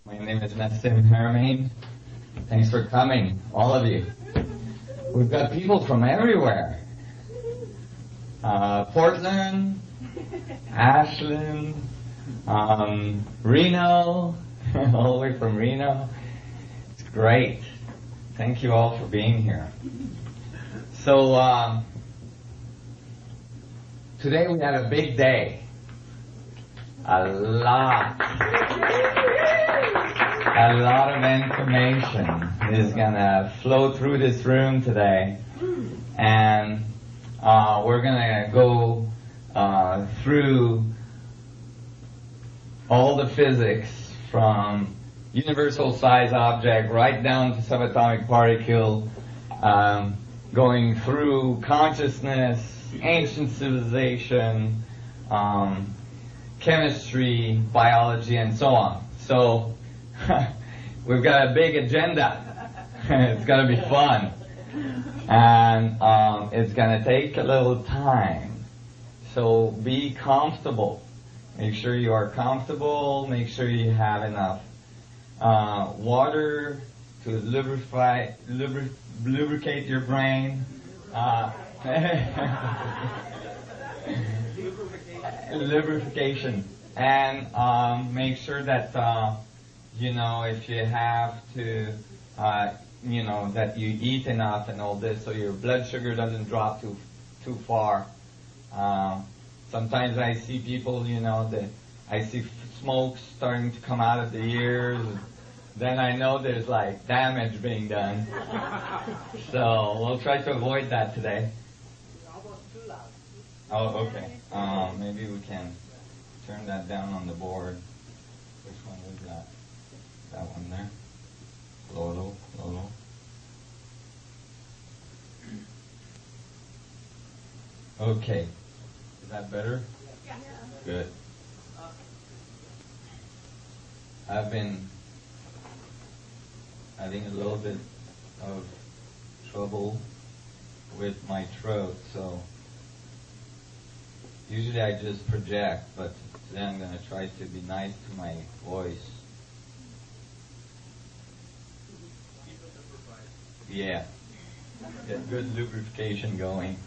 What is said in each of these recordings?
My name is Nassim, Haramein. Thanks for coming, all of you. We've got people from everywhere. Portland, Ashland, Reno, all the way from Reno. It's great. Thank you all for being here. So, today we had a big day. A lot of information is gonna flow through this room today, and we're gonna go through all the physics from universal size object right down to subatomic particle, going through consciousness, ancient civilization, chemistry, biology, and so on. So we've got a big agenda. It's going to be fun. And it's going to take a little time. So be comfortable. Make sure you are comfortable. Make sure you have enough water to lubricate your brain. Lubrication. And make sure that if you have to that you eat enough and all this, so your blood sugar doesn't drop too far. Sometimes I see people, I see smoke starting to come out of the ears. Then I know there's like damage being done. So we'll try to avoid that today. Oh, okay. Maybe we can turn that down on the board. Which one was that? That one there. Low. Okay. Is that better? Yeah. Good. I've been having a little bit of trouble with my throat, so usually I just project, but today I'm going to try to be nice to my voice. Yeah. Get good lubrication going.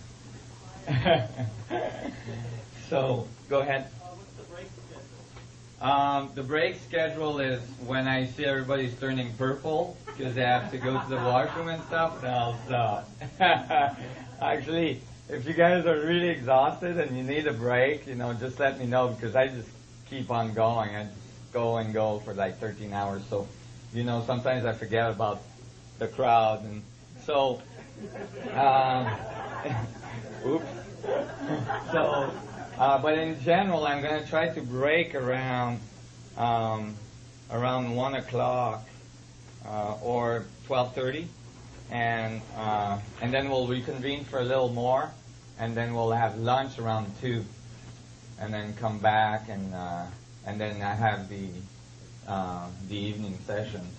So, go ahead. What's the break schedule? The break schedule is when I see everybody's turning purple because they have to go to the washroom and stuff, then I'll stop. Actually, if you guys are really exhausted and you need a break, just let me know, because I just keep on going. I just go and go for like 13 hours. So, sometimes I forget about the crowd. And so, oops. So, but in general, I'm going to try to break around 1 o'clock or 12:30. And then we'll reconvene for a little more, and then we'll have lunch around 2, and then come back, and then I have the evening sessions.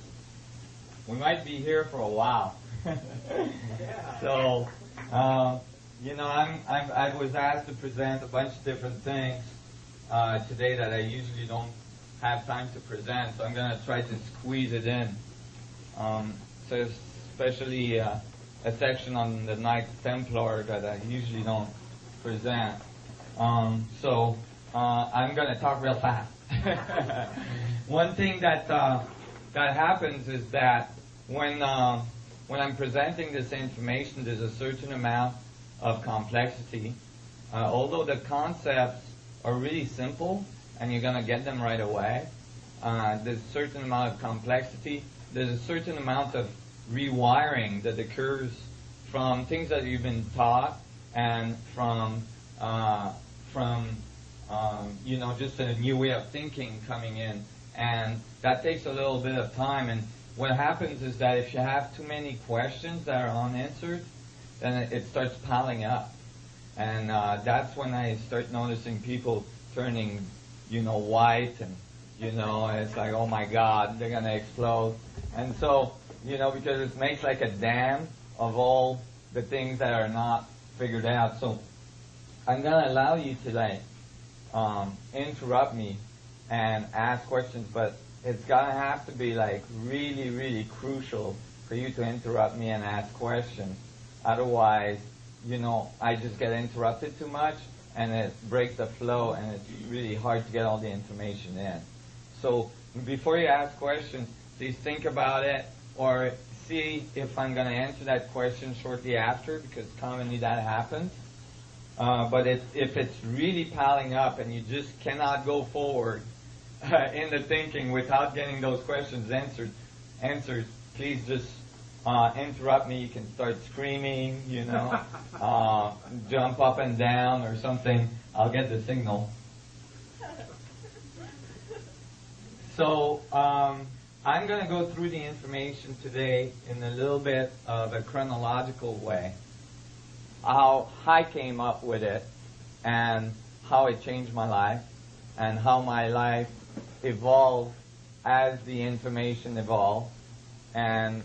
We might be here for a while. So, I was asked to present a bunch of different things today that I usually don't have time to present, so I'm going to try to squeeze it in. So especially a section on the Knights Templar that I usually don't present. So I'm going to talk real fast. One thing that happens is that when I'm presenting this information, there's a certain amount of complexity. Although the concepts are really simple and you're going to get them right away, there's a certain amount of complexity. There's a certain amount of rewiring that occurs from things that you've been taught and from just a new way of thinking coming in, and that takes a little bit of time. And what happens is that if you have too many questions that are unanswered, then it starts piling up, and that's when I start noticing people turning, white, and it's like, oh my God, they're gonna explode. And so, because it makes like a dam of all the things that are not figured out. So I'm going to allow you to interrupt me and ask questions, but it's gonna have to be like really, really crucial for you to interrupt me and ask questions. Otherwise, I just get interrupted too much and it breaks the flow and it's really hard to get all the information in. So before you ask questions, please think about it or see if I'm going to answer that question shortly after, because commonly that happens. But if it's really piling up and you just cannot go forward in the thinking without getting those questions answered, please just interrupt me. You can start screaming, jump up and down or something. I'll get the signal. So I'm going to go through the information today in a little bit of a chronological way. How I came up with it and how it changed my life and how my life evolved as the information evolved. And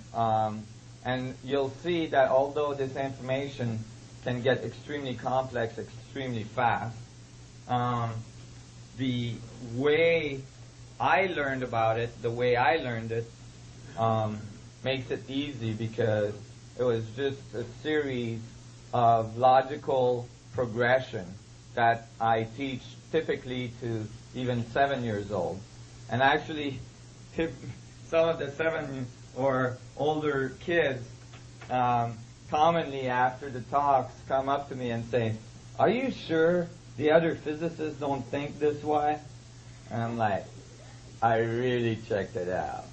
you'll see that although this information can get extremely complex, extremely fast, the way I learned about it, the way I learned it, makes it easy because it was just a series of logical progression that I teach typically to even 7 years old. And actually, some of the 7 or older kids commonly after the talks come up to me and say, "Are you sure the other physicists don't think this way?" And I'm like, I really checked it out.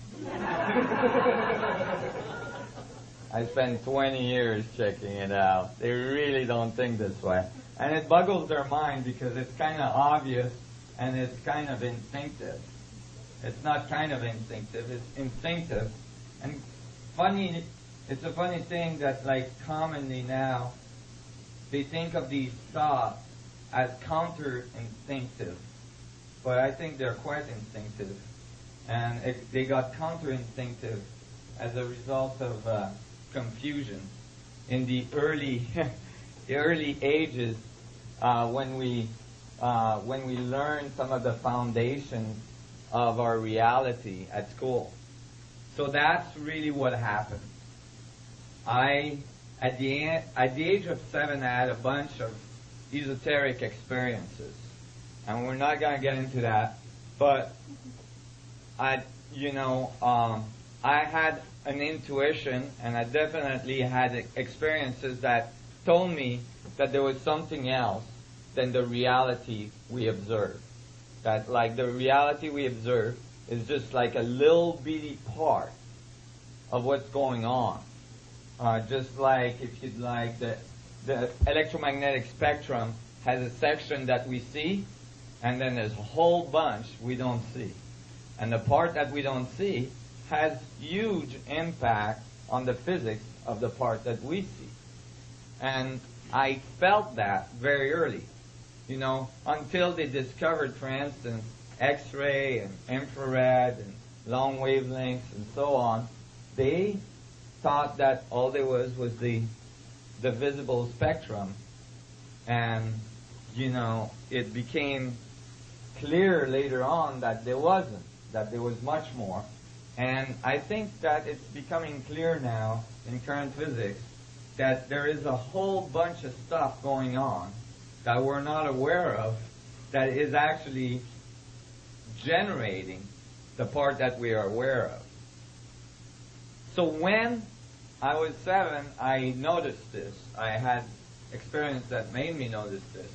I spent 20 years checking it out. They really don't think this way. And it boggles their mind because it's kind of obvious and it's kind of instinctive. It's not kind of instinctive, it's instinctive. And it's a funny thing that like commonly now, they think of these thoughts as counter-instinctive. But I think they're quite instinctive. And they got counter-instinctive as a result of confusion. In the early ages, when we learned some of the foundations of our reality at school. So that's really what happened. At the age of 7, I had a bunch of esoteric experiences. And we're not going to get into that, but I had an intuition, and I definitely had experiences that told me that there was something else than the reality we observe. That like the reality we observe is just like a little bitty part of what's going on. Just like if you'd like the electromagnetic spectrum has a section that we see, and then there's a whole bunch we don't see. And the part that we don't see has huge impact on the physics of the part that we see. And I felt that very early, until they discovered, for instance, X-ray and infrared and long wavelengths and so on. They thought that all there was the visible spectrum. And, it became clear later on that there wasn't, that there was much more. And I think that it's becoming clear now in current physics that there is a whole bunch of stuff going on that we're not aware of that is actually generating the part that we are aware of. So when I was 7, I noticed this. I had experience that made me notice this.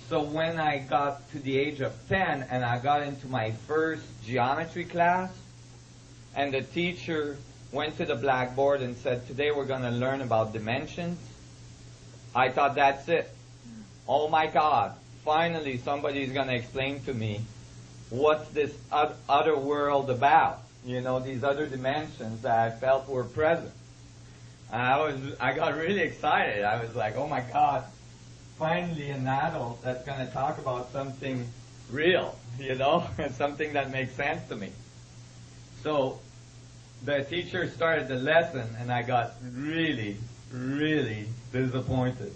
So when I got to the age of 10 and I got into my first geometry class, and the teacher went to the blackboard and said, "Today we're going to learn about dimensions," I thought, that's it. Oh my God, finally somebody's going to explain to me what's this other world about. These other dimensions that I felt were present. And I got really excited. I was like, oh my God, finally an adult that's going to talk about something real, and something that makes sense to me. So the teacher started the lesson and I got really, really disappointed.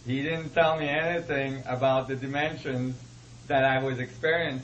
He didn't tell me anything about the dimensions that I was experiencing